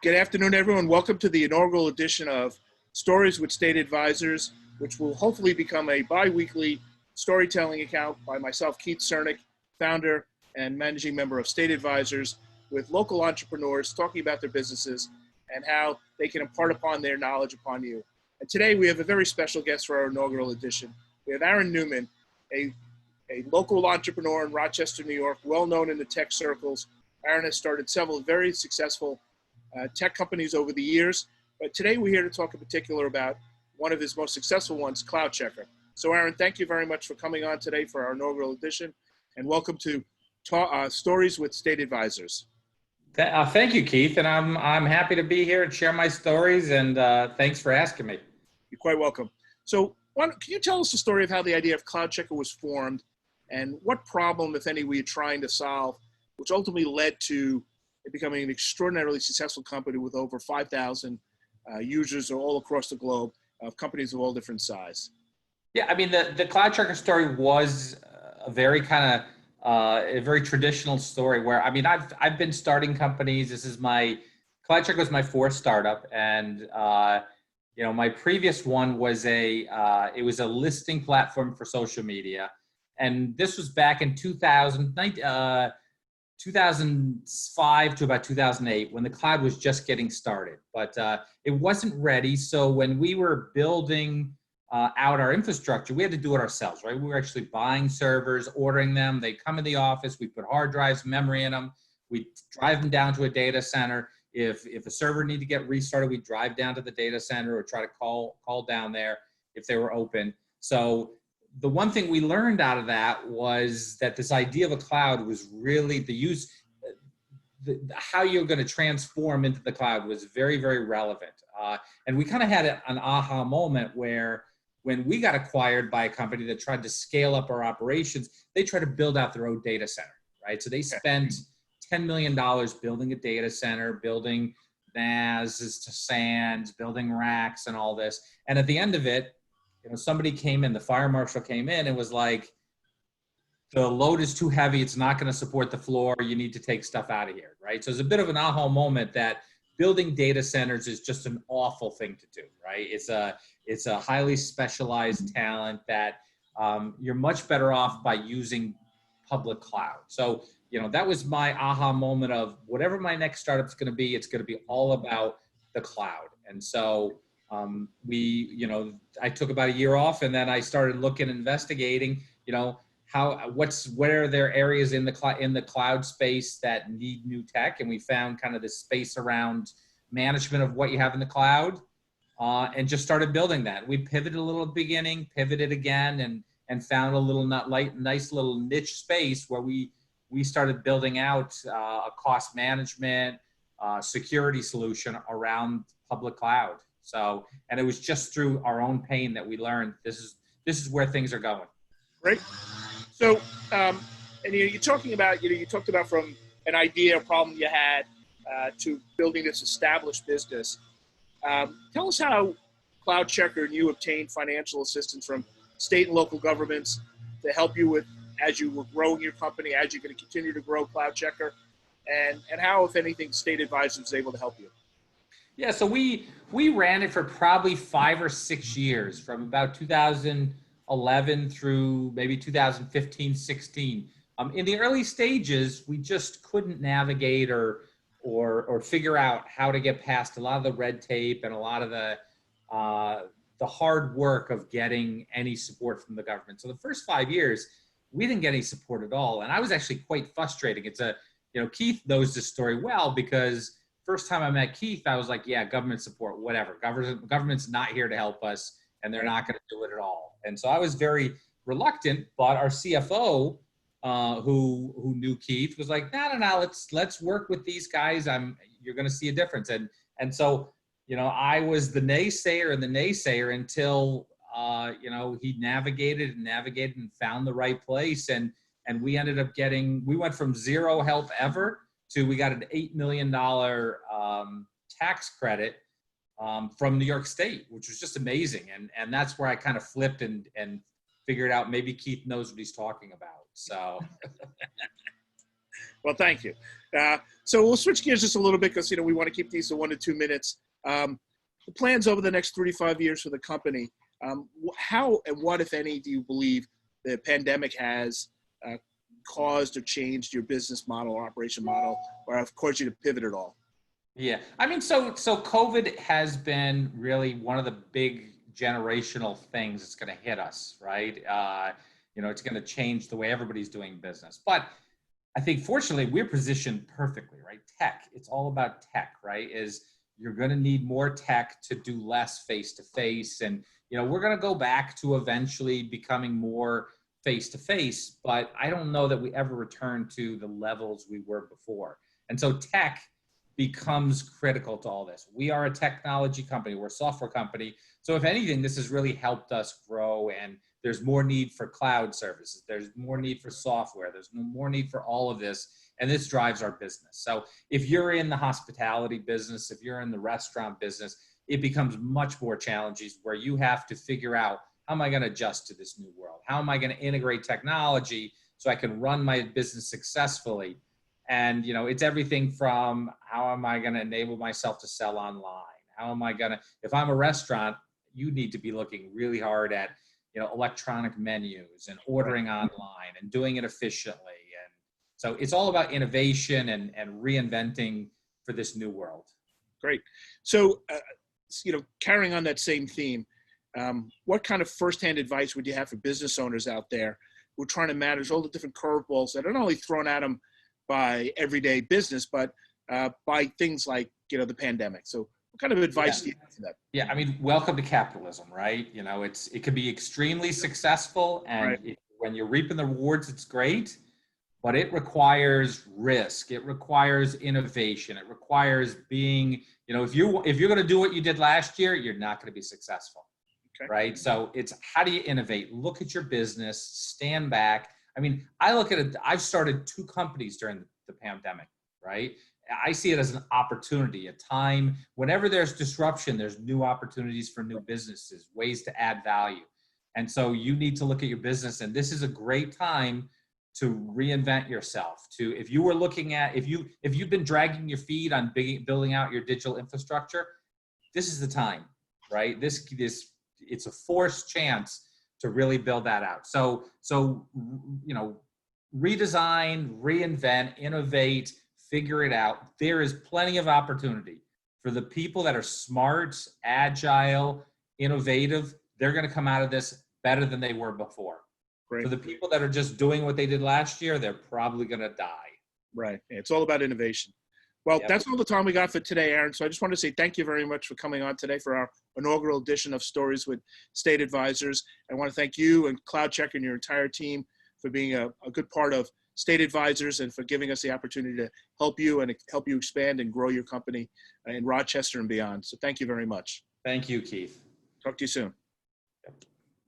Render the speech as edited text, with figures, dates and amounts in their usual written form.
Good afternoon, everyone. Welcome to the inaugural edition of Stories with State Advisors, which will hopefully become a bi-weekly storytelling account by myself, Keith Sernick, founder and managing member of State Advisors, with local entrepreneurs talking about their businesses and how they can impart upon their knowledge upon you. And today we have a very special guest for our inaugural edition. We have Newman, a local entrepreneur in Rochester, New York, well known in the tech circles. Aaron has started several very successful tech companies over the years, but today we're here to talk in particular about one of his most successful ones, CloudCheckr. So Aaron, thank you very much for coming on today for our inaugural edition, and welcome to Stories with State Advisors. Thank you, Keith, and I'm happy to be here and share my stories, and thanks for asking me. You're quite welcome. So can you tell us the story of how the idea of CloudCheckr was formed, and what problem, if any, were you trying to solve, which ultimately led to it becoming an extraordinarily successful company with over 5,000 users all across the globe, of companies of all different size? Yeah, I mean, the CloudCheckr story was a very a very traditional story where, I mean, I've been starting companies. CloudCheckr was my fourth startup, and my previous one was it was a listing platform for social media, and this was back in 2005 to about 2008 when the cloud was just getting started, but it wasn't ready. So when we were building out our infrastructure, we had to do it ourselves, right? We were actually buying servers, ordering them. They come in the office, we put hard drives, memory in them. We drive them down to a data center. If a server needed to get restarted, we drive down to the data center or try to call down there if they were open. So the one thing we learned out of that was that this idea of a cloud was really how you're going to transform into the cloud was very, very relevant. And we kind of had an aha moment where when we got acquired by a company that tried to scale up our operations, they tried to build out their own data center, right? So they spent $10 million building a data center, building NAS to SANs, building racks and all this. And at the end of it, somebody came in, the fire marshal came in and was like, the load is too heavy. It's not going to support the floor. You need to take stuff out of here, right? So it's a bit of an aha moment that building data centers is just an awful thing to do, right? It's a highly specialized talent that you're much better off by using public cloud. So, that was my aha moment of whatever my next startup is going to be, it's going to be all about the cloud. And so I took about a year off, and then I started investigating, where are there areas in the cloud space that need new tech, and we found kind of this space around management of what you have in the cloud, and just started building that. We pivoted a little at the beginning, pivoted again, and found a little nice little niche space where we started building out a cost management, security solution around public cloud. So, and it was just through our own pain that we learned this is where things are going. Great. So, and you're talking about, you talked about from an idea, a problem you had, to building this established business. Tell us how CloudCheckr and you obtained financial assistance from state and local governments to help you with, as you were growing your company, as you're going to continue to grow CloudCheckr, and how, if anything, State Advisors was able to help you. Yeah, so we ran it for probably 5 or 6 years, from about 2011 through maybe 2015, 16. In the early stages, we just couldn't navigate or figure out how to get past a lot of the red tape and a lot of the hard work of getting any support from the government. So the first 5 years, we didn't get any support at all, and I was actually quite frustrating. Keith knows this story well, because first time I met Keith, I was like, yeah, government support, whatever. Government's not here to help us, and they're not going to do it at all. And so I was very reluctant, but our CFO, who knew Keith, was like, no, let's work with these guys. You're going to see a difference. And so, I was the naysayer until, he navigated and found the right place. And we ended up we went from zero help ever to, we got an $8 million tax credit from New York State, which was just amazing. And that's where I kind of flipped and figured out maybe Keith knows what he's talking about. So Well, thank you. So we'll switch gears just a little bit because, we want to keep these to 1 to 2 minutes. The plans over the next 3 to 5 years for the company, how and what, if any, do you believe the pandemic has caused or changed your business model or operation model, or have caused you to pivot at all? Yeah, I mean, so COVID has been really one of the big generational things that's going to hit us, right? It's going to change the way everybody's doing business. But I think fortunately we're positioned perfectly, right? Tech, it's all about tech, right? You're going to need more tech to do less face-to-face. And, we're going to go back to eventually becoming more face-to-face, but I don't know that we ever return to the levels we were before. And so tech becomes critical to all this. We are a technology company, we're a software company. So if anything, this has really helped us grow, and there's more need for cloud services. There's more need for software. There's more need for all of this. And this drives our business. So if you're in the hospitality business, if you're in the restaurant business, it becomes much more challenging where you have to figure out, how am I going to adjust to this new world? How am I going to integrate technology so I can run my business successfully? And, it's everything from how am I going to enable myself to sell online? How am I going to, if I'm a restaurant, you need to be looking really hard at, electronic menus and ordering online and doing it efficiently. And so it's all about innovation and reinventing for this new world. Great. So, carrying on that same theme, what kind of firsthand advice would you have for business owners out there who are trying to manage all the different curveballs that are not only thrown at them by everyday business, but by things like, the pandemic? So what kind of advice do you have for that? Yeah, I mean, welcome to capitalism, right? It can be extremely successful, and Right. when you're reaping the rewards, it's great, but it requires risk. It requires innovation. It requires being, if you're going to do what you did last year, you're not going to be successful, Okay. right? So it's, how do you innovate? Look at your business, stand back. I mean, I look at it, I've started 2 companies during the pandemic, right? I see it as an opportunity, a time. Whenever there's disruption, there's new opportunities for new businesses, ways to add value. And so you need to look at your business, and this is a great time to reinvent yourself. If you were looking at, if you've been dragging your feet on building out your digital infrastructure, this is the time, right? It's a forced chance to really build that out. So redesign, reinvent, innovate, figure it out. There is plenty of opportunity for the people that are smart, agile, innovative. They're going to come out of this better than they were before. Great. For the people that are just doing what they did last year, they're probably going to die. Right. It's all about innovation. Well, Yep. That's all the time we got for today, Aaron. So I just want to say thank you very much for coming on today for our inaugural edition of Stories with State Advisors. I want to thank you and CloudCheckr and your entire team for being a good part of State Advisors and for giving us the opportunity to help you and help you expand and grow your company in Rochester and beyond. So thank you very much. Thank you, Keith. Talk to you soon.